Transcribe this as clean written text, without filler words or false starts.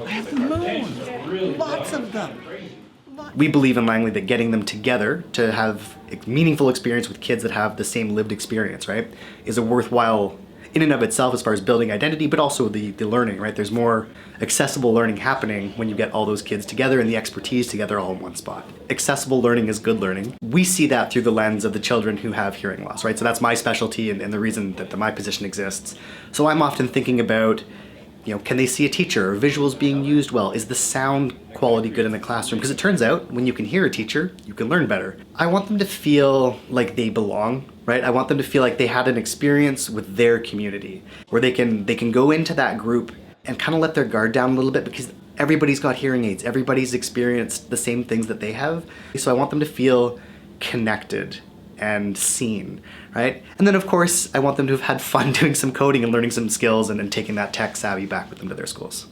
I have the moon. Lots of them. We believe in Langley that getting them together to have a meaningful experience with kids that have the same lived experience, right, is a worthwhile in and of itself as far as building identity, but also the learning, right? There's more accessible learning happening when you get all those kids together and the expertise together all in one spot. Accessible learning is good learning. We see that through the lens of the children who have hearing loss, right? So that's my specialty and the reason that my position exists. So I'm often thinking about, can they see a teacher? Are visuals being used well? Is the sound quality good in the classroom? Because it turns out when you can hear a teacher, you can learn better. I want them to feel like they belong, right? I want them to feel like they had an experience with their community where they can go into that group and kind of let their guard down a little bit because everybody's got hearing aids. Everybody's experienced the same things that they have. So I want them to feel connected and seen, right? And then of course, I want them to have had fun doing some coding and learning some skills and taking that tech savvy back with them to their schools.